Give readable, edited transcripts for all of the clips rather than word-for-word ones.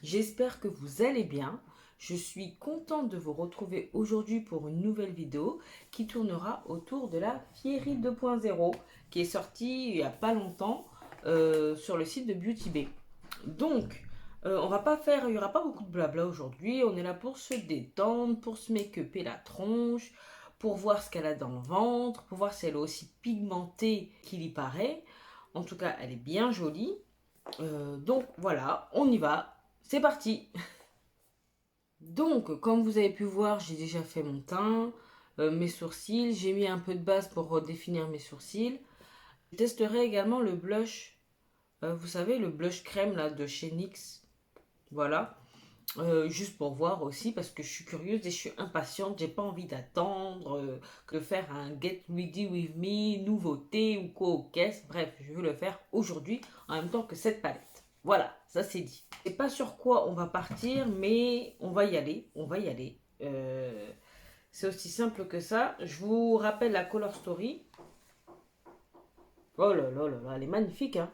J'espère que vous allez bien. Je suis contente de vous retrouver aujourd'hui pour une nouvelle vidéo qui tournera autour de la Fiery 2.0 qui est sortie il n'y a pas longtemps sur le site de Beauty Bay. Donc, on va pas faire, il n'y aura pas beaucoup de blabla aujourd'hui. On est là pour se détendre, pour se make-upper la tronche, pour voir ce qu'elle a dans le ventre, pour voir si elle est aussi pigmentée qu'il y paraît. En tout cas, elle est bien jolie. Donc voilà, on y va. C'est parti. Donc, comme vous avez pu voir, j'ai déjà fait mon teint, mes sourcils. J'ai mis un peu de base pour redéfinir mes sourcils. Je testerai également le blush. Vous savez, le blush crème là de chez NYX. Voilà. Juste pour voir aussi, parce que je suis curieuse et je suis impatiente. J'ai pas envie d'attendre que faire un Get Ready With Me, nouveauté ou quoi aux caisses. Bref, je veux le faire aujourd'hui en même temps que cette palette. Voilà, ça c'est dit. Je sais pas sur quoi on va partir, mais on va y aller. On va y aller. C'est aussi simple que ça. Je vous rappelle la Color Story. Oh là là là là, elle est magnifique, hein.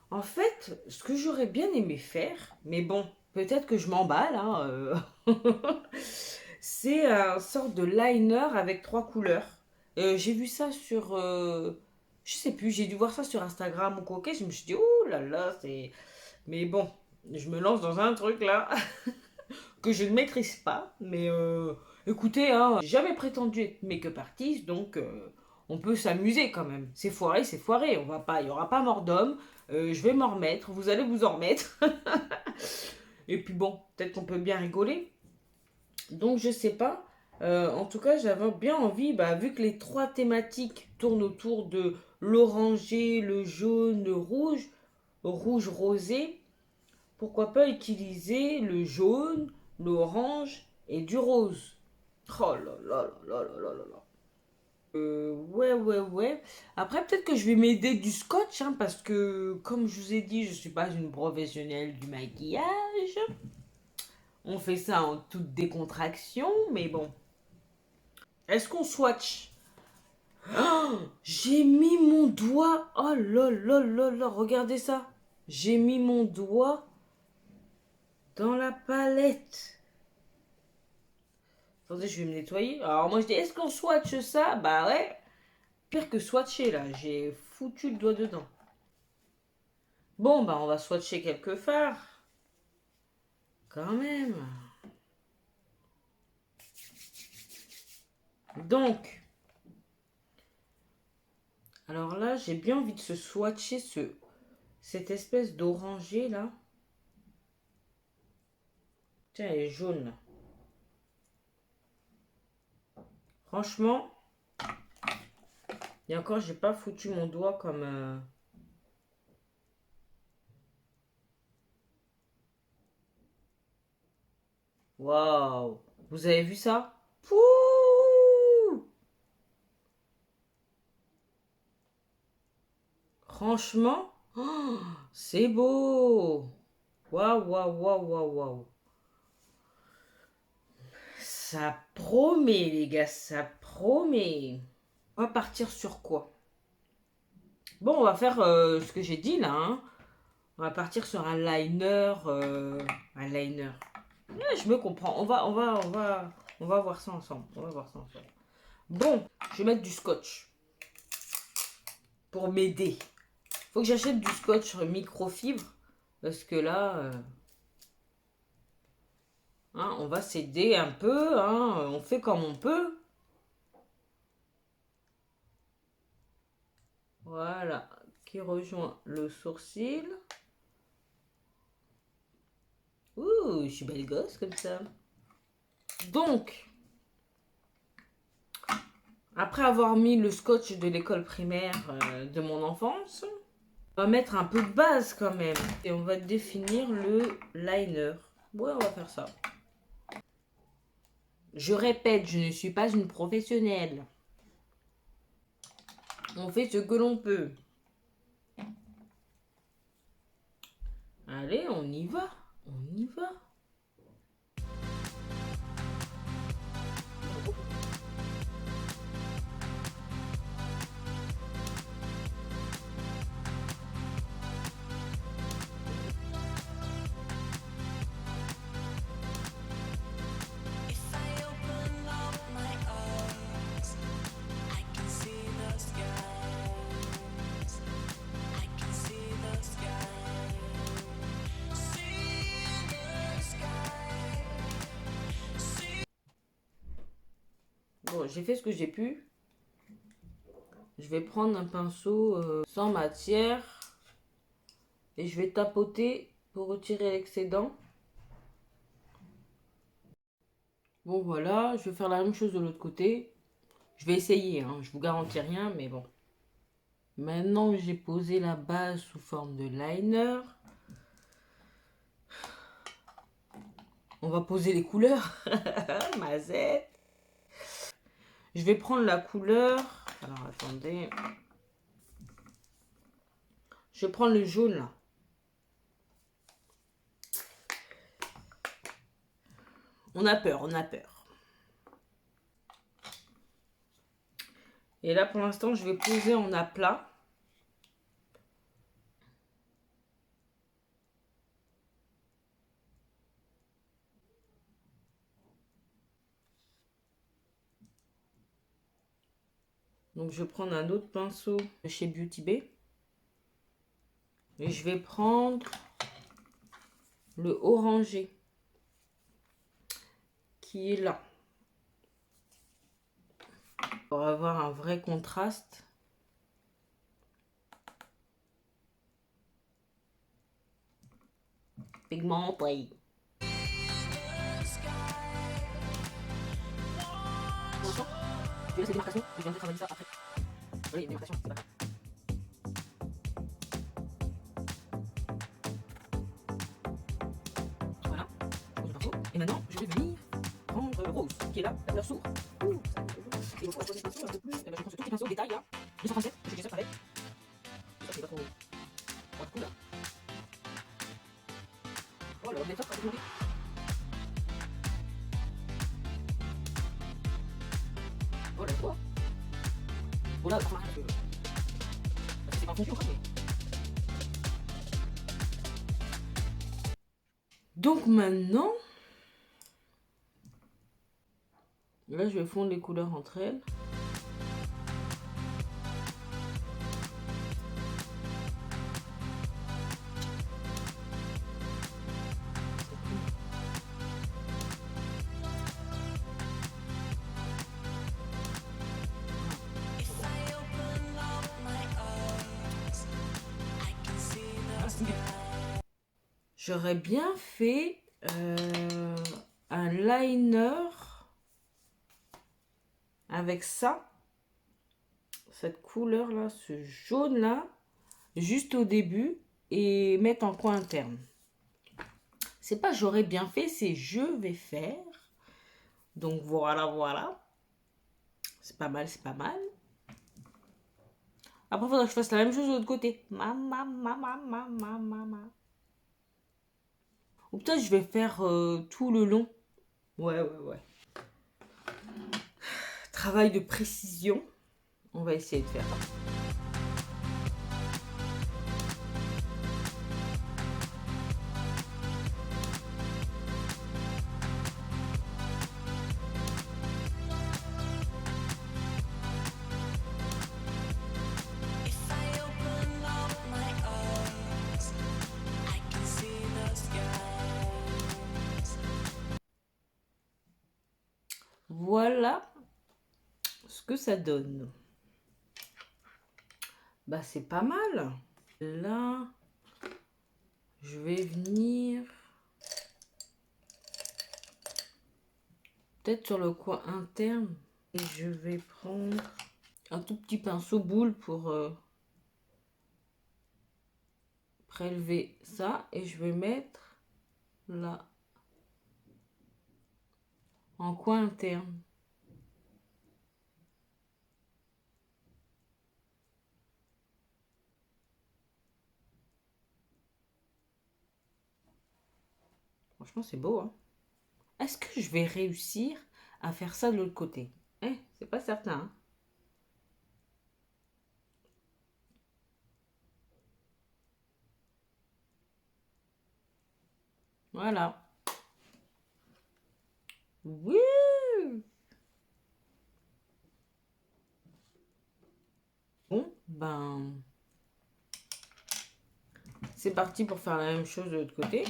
En fait, ce que j'aurais bien aimé faire, mais bon, peut-être que je m'emballe, hein, c'est un sorte de liner avec 3 couleurs. J'ai vu ça sur, je sais plus, j'ai dû voir ça sur Instagram ou quoi. Ok, je me suis dit, oh là là, c'est. Mais bon, je me lance dans un truc là que je ne maîtrise pas. Mais écoutez, hein, j'ai jamais prétendu être make-up artiste, donc on peut s'amuser quand même. C'est foiré, c'est foiré. On va pas, il y aura pas mort d'homme. Je vais m'en remettre. Vous allez vous en remettre. Et puis bon, peut-être qu'on peut bien rigoler. Donc je sais pas. En tout cas, j'avais bien envie, bah, vu que les 3 thématiques tournent autour de l'oranger, le jaune, le rouge, rouge rosé, pourquoi pas utiliser le jaune, l'orange et du rose. Oh là là là là là là là. Ouais, ouais, ouais. Après, peut-être que je vais m'aider du scotch, hein, parce que, comme je vous ai dit, je suis pas une professionnelle du maquillage. On fait ça en toute décontraction, mais bon. Est-ce qu'on swatch? Oh, j'ai mis mon doigt. Oh là là là là, regardez ça. J'ai mis mon doigt dans la palette. Attendez, je vais me nettoyer. Alors moi je dis, est-ce qu'on swatch ça? Bah ouais. Pire que swatcher là, j'ai foutu le doigt dedans. Bon bah on va swatcher quelques fards. Quand même. Donc, alors là j'ai bien envie de se swatcher cette espèce d'oranger là. Tiens, elle est jaune. Franchement, et encore j'ai pas foutu mon doigt comme... Waouh! Vous avez vu ça? Pouh! Franchement, oh, c'est beau! Waouh, waouh, waouh, waouh, waouh! Ça promet, les gars, ça promet. On va partir sur quoi? Bon, on va faire ce que j'ai dit là, hein. On va partir sur un liner. Un liner. Ouais, je me comprends. On va voir ça ensemble. On va voir ça ensemble. Bon, je vais mettre du scotch pour m'aider. Faut que j'achète du scotch microfibre parce que là, hein, on va s'aider un peu. Hein, on fait comme on peut. Voilà, qui rejoint le sourcil. Ouh, je suis belle gosse comme ça. Donc, après avoir mis le scotch de l'école primaire de mon enfance, on va mettre un peu de base quand même. Et on va définir le liner. Ouais, on va faire ça. Je répète, je ne suis pas une professionnelle. On fait ce que l'on peut. Allez, on y va. On y va. Bon, j'ai fait ce que j'ai pu. Je vais prendre un pinceau sans matière et je vais tapoter pour retirer l'excédent. Bon voilà, je vais faire la même chose de l'autre côté. Je vais essayer, hein, je vous garantis rien, mais bon. Maintenant que j'ai posé la base sous forme de liner, on va poser les couleurs. Mazette. Je vais prendre la couleur. Alors attendez. Je vais prendre le jaune là. On a peur, on a peur. Et là pour l'instant, je vais poser en aplat. Donc je vais prendre un autre pinceau de chez Beauty Bay. Et je vais prendre le orangé qui est là. Pour avoir un vrai contraste. Pigment paille. Je vais laisser des marcations, je viendrai travailler ça après. Oui, des marcations, c'est pas grave. Voilà, je pose le pinceau. Et maintenant, je vais venir prendre rose, qui est là, la couleur sourd. Et il faut choisir des pinceaux un peu plus. Je prends ce tout petit pinceau détail là, 237, je fais ça pareil. Ça, c'est pas trop cool là. Voilà, on est ça, ça va. Voilà, tu vois. Voilà, ça marche un peu. Parce que c'est pas fonction, quoi, mais... Donc maintenant, là je vais fondre les couleurs entre elles. J'aurais bien fait un liner avec ça, cette couleur là, ce jaune là, juste au début et mettre en coin interne. C'est pas j'aurais bien fait, c'est je vais faire. Donc voilà, voilà. C'est pas mal, c'est pas mal. Après, il faudra que je fasse la même chose de l'autre côté. Ou peut-être je vais faire tout le long. Ouais, ouais, ouais. Travail de précision. On va essayer de faire ça. Voilà ce que ça donne. Bah, c'est pas mal. Là, je vais venir peut-être sur le coin interne. Et je vais prendre un tout petit pinceau boule pour prélever ça. Et je vais mettre là, en coin interne. Franchement, c'est beau, hein. Est-ce que je vais réussir à faire ça de l'autre côté? C'est pas certain, hein. Voilà. Oui. Bon, ben... c'est parti pour faire la même chose de l'autre côté.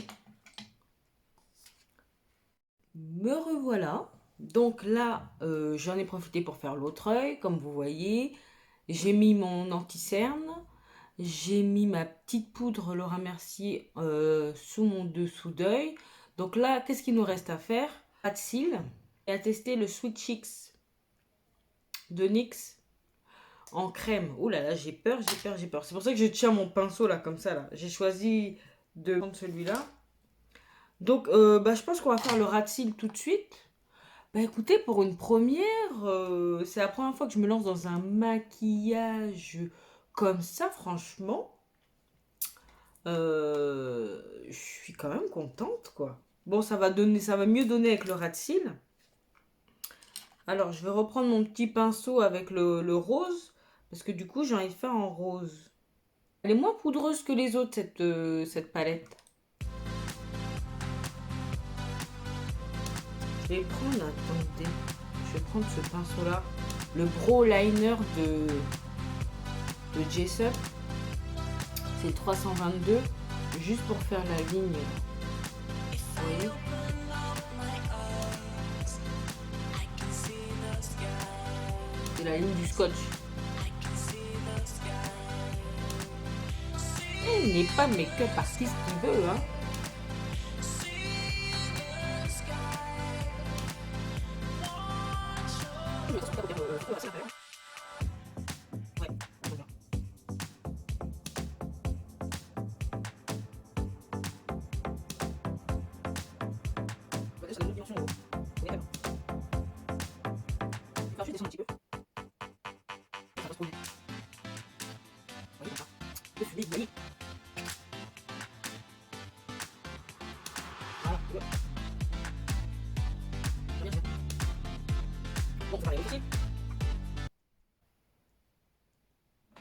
Me revoilà. Donc là, j'en ai profité pour faire l'autre œil, comme vous voyez. J'ai mis mon anti-cerne. J'ai mis ma petite poudre Laura Mercier sous mon dessous d'œil. Donc là, qu'est-ce qu'il nous reste à faire? Pas de cils. Et à tester le Sweet Cheeks de NYX en crème. Ouh là là, j'ai peur, j'ai peur, j'ai peur. C'est pour ça que je tiens mon pinceau là, comme ça là. J'ai choisi de prendre celui-là. Donc, je pense qu'on va faire le ras de cils tout de suite. Bah écoutez, pour une première, c'est la première fois que je me lance dans un maquillage comme ça, franchement. Je suis quand même contente, quoi. Bon, ça va mieux donner avec le ras de cils. Alors, je vais reprendre mon petit pinceau avec le rose, parce que du coup, j'ai envie de faire en rose. Elle est moins poudreuse que les autres, cette palette. Je vais prendre, attendez, je vais prendre ce pinceau-là, le Brow Liner de Jessup. C'est 322, juste pour faire la ligne. Vous voyez? C'est la ligne du scotch. Il n'est pas make-up artiste qui veut, hein.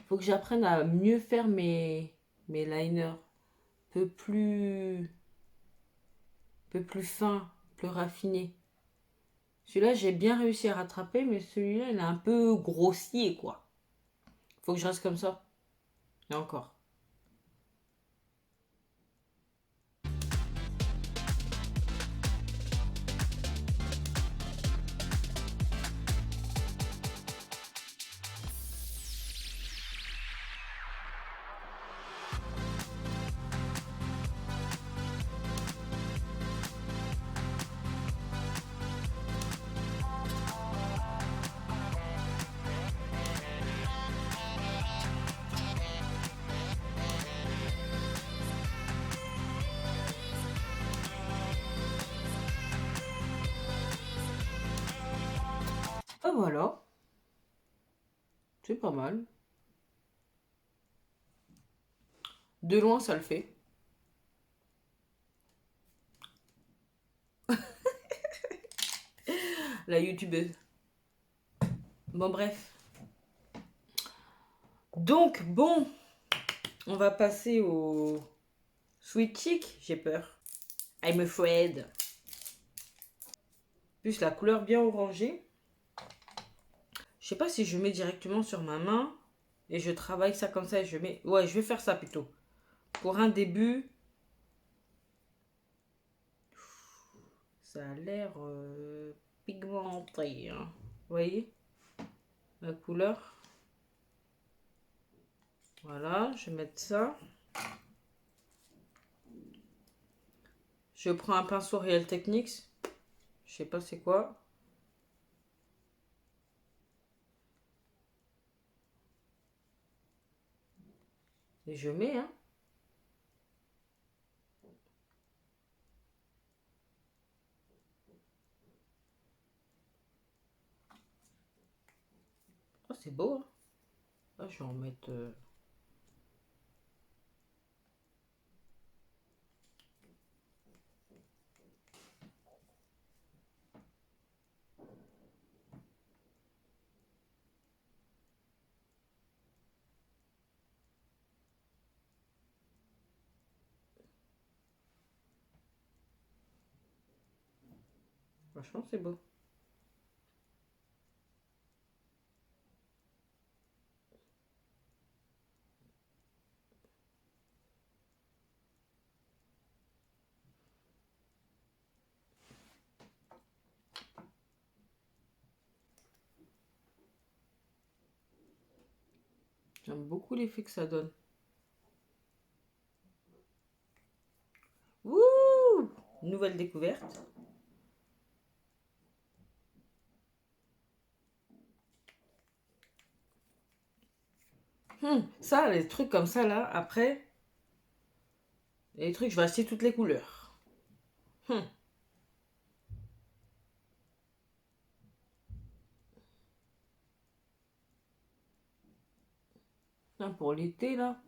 Faut que j'apprenne à mieux faire mes liners. Peu plus fin, plus raffiné. Celui-là, j'ai bien réussi à rattraper, mais celui-là, il est un peu grossier, quoi. Faut que je reste comme ça. Et encore. Ah voilà, c'est pas mal. De loin, ça le fait. La youtubeuse. Bon, bref. Donc, bon, on va passer au Sweet Cheek. J'ai peur. I'm afraid. Plus la couleur bien orangée. Je sais pas si je mets directement sur ma main et je travaille ça comme ça et je mets... Ouais, je vais faire ça plutôt. Pour un début, ça a l'air pigmenté, hein. Vous voyez la couleur? Voilà, je vais mettre ça. Je prends un pinceau Real Techniques. Je sais pas c'est quoi. Et je mets, hein. Oh, c'est beau, hein. Ah, je vais en mettre... Franchement, c'est beau. J'aime beaucoup l'effet que ça donne. Wouh! Nouvelle découverte. Ça, les trucs comme ça, là, après, les trucs, je vais acheter toutes les couleurs. Hum. Là, pour l'été, là,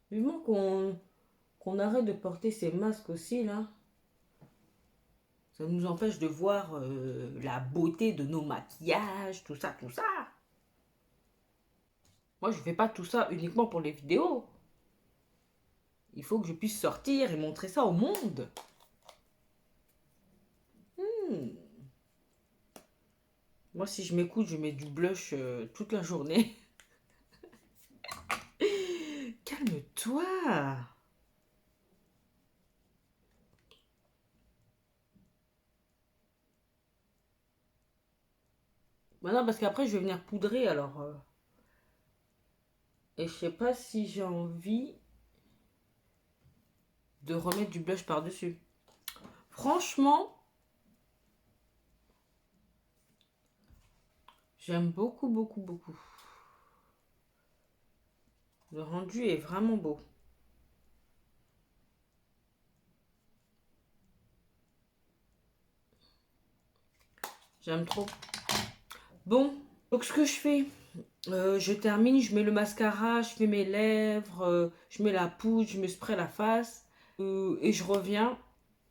vivement qu'on arrête de porter ces masques aussi, là. Ça nous empêche de voir la beauté de nos maquillages, tout ça, tout ça. Moi, je fais pas tout ça uniquement pour les vidéos. Il faut que je puisse sortir et montrer ça au monde. Hmm. Moi, si je m'écoute, je mets du blush toute la journée. Calme-toi. Maintenant, parce qu'après, je vais venir poudrer, alors. Et je sais pas si j'ai envie de remettre du blush par-dessus. Franchement, j'aime beaucoup, beaucoup, beaucoup. Le rendu est vraiment beau. J'aime trop. Bon, donc ce que je fais, je termine, je mets le mascara, je fais mes lèvres, je mets la poudre, je me spray la face. Et je reviens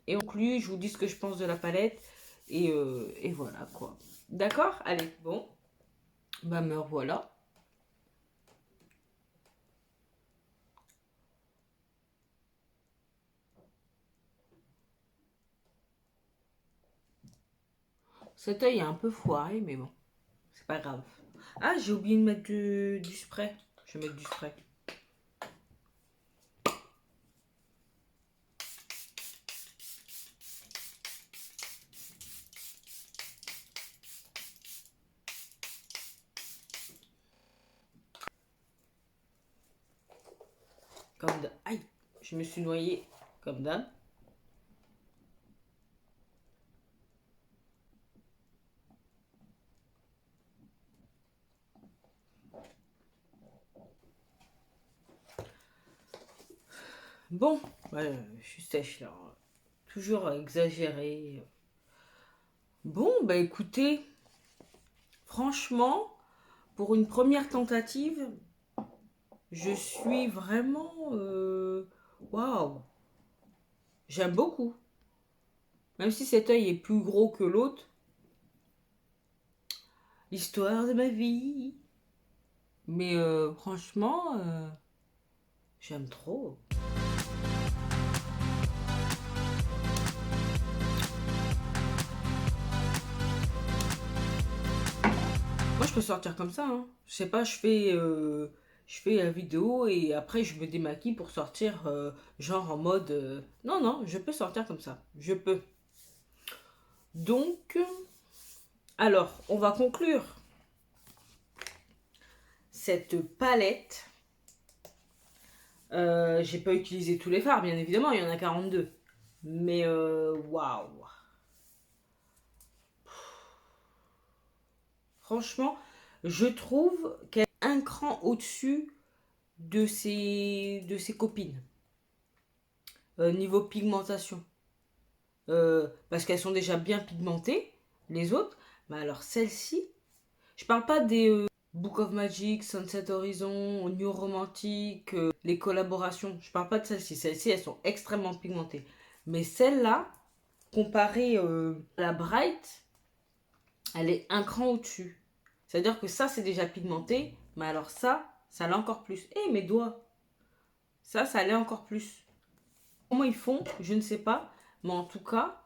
et on conclut, je vous dis ce que je pense de la palette. Et voilà quoi. D'accord? Allez, bon. Bah me revoilà. Cet œil est un peu foiré, mais bon, c'est pas grave. Ah, j'ai oublié de mettre du spray. Je vais mettre du spray. Comme d'hab. Aïe, je me suis noyée comme d'hab. Bon, ouais, je suis sèche là. Toujours exagéré. Bon, bah écoutez, franchement, pour une première tentative, je suis vraiment... Waouh! J'aime beaucoup. Même si cet œil est plus gros que l'autre, l'histoire de ma vie. Mais franchement, j'aime trop. Moi, je peux sortir comme ça. Hein. Je sais pas, je fais la vidéo et après, je me démaquille pour sortir, genre en mode. Non, non, je peux sortir comme ça. Je peux. Donc, alors, on va conclure cette palette. J'ai pas utilisé tous les fards, bien évidemment, il y en a 42. Mais waouh! Franchement, je trouve qu'elle est un cran au-dessus de ses copines. Niveau pigmentation. Parce qu'elles sont déjà bien pigmentées, les autres. Mais alors celle-ci, je parle pas des Book of Magic, Sunset Horizon, New Romantic, les collaborations. Je parle pas de celles-ci. Celles-ci, elles sont extrêmement pigmentées. Mais celle-là, comparée à la Bright, elle est un cran au-dessus. C'est-à-dire que ça, c'est déjà pigmenté. Mais alors ça l'est encore plus. Eh, mes doigts! Ça l'est encore plus. Comment ils font, je ne sais pas. Mais en tout cas,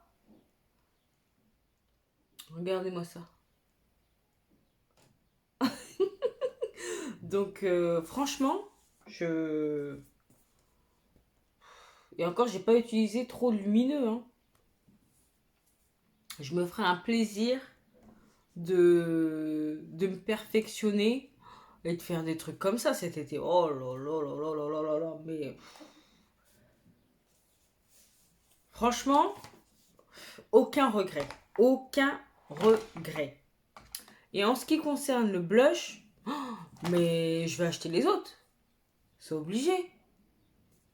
regardez-moi ça. Donc, franchement, je... Et encore, j'ai pas utilisé trop lumineux. Hein. Je me ferai un plaisir de me perfectionner et de faire des trucs comme ça cet été. Oh là là là là là là là là. Mais franchement, aucun regret. Aucun regret. Et en ce qui concerne le blush, mais je vais acheter les autres. C'est obligé.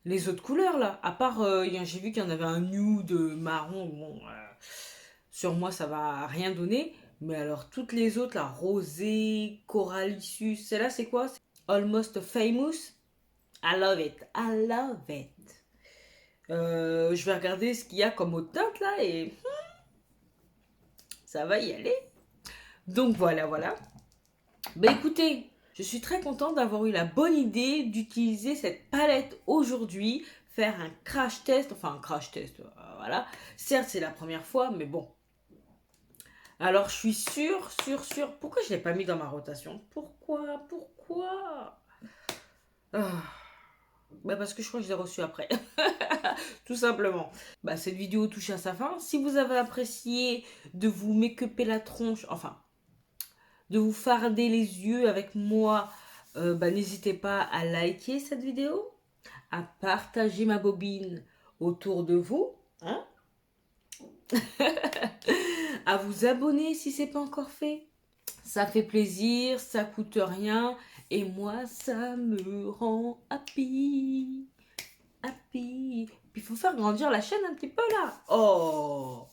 Les autres couleurs là. À part, j'ai vu qu'il y en avait un nude marron. Bon, sur moi, ça va rien donner. Mais alors, toutes les autres, là, rosé, corallicus. Celle-là, c'est quoi? C'est Almost Famous. I love it. I love it. Je vais regarder ce qu'il y a comme autre teinte là et ça va y aller. Donc voilà, voilà. Ben écoutez, je suis très contente d'avoir eu la bonne idée d'utiliser cette palette aujourd'hui, faire un crash test, enfin un crash test, voilà. Certes, c'est la première fois, mais bon. Alors, je suis sûre. Pourquoi je ne l'ai pas mis dans ma rotation? Pourquoi ah. Bah parce que je crois que je l'ai reçu après. Tout simplement. Bah, cette vidéo touche à sa fin. Si vous avez apprécié de vous make-upper la tronche, enfin, de vous farder les yeux avec moi, bah, n'hésitez pas à liker cette vidéo, à partager ma bobine autour de vous, hein, à vous abonner si c'est pas encore fait. Ça fait plaisir, ça coûte rien et moi ça me rend happy. Happy. Puis il faut faire grandir la chaîne un petit peu là. Oh,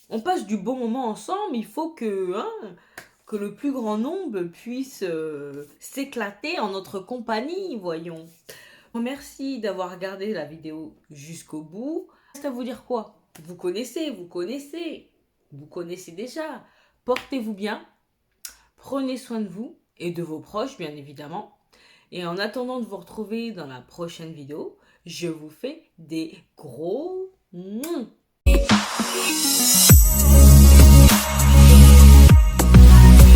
on passe du bon moment ensemble, il faut que le plus grand nombre puisse s'éclater en notre compagnie, voyons. Merci d'avoir regardé la vidéo jusqu'au bout. Reste à vous dire quoi? Vous connaissez déjà. Portez-vous bien, prenez soin de vous et de vos proches, bien évidemment. Et en attendant de vous retrouver dans la prochaine vidéo, je vous fais des gros mouh.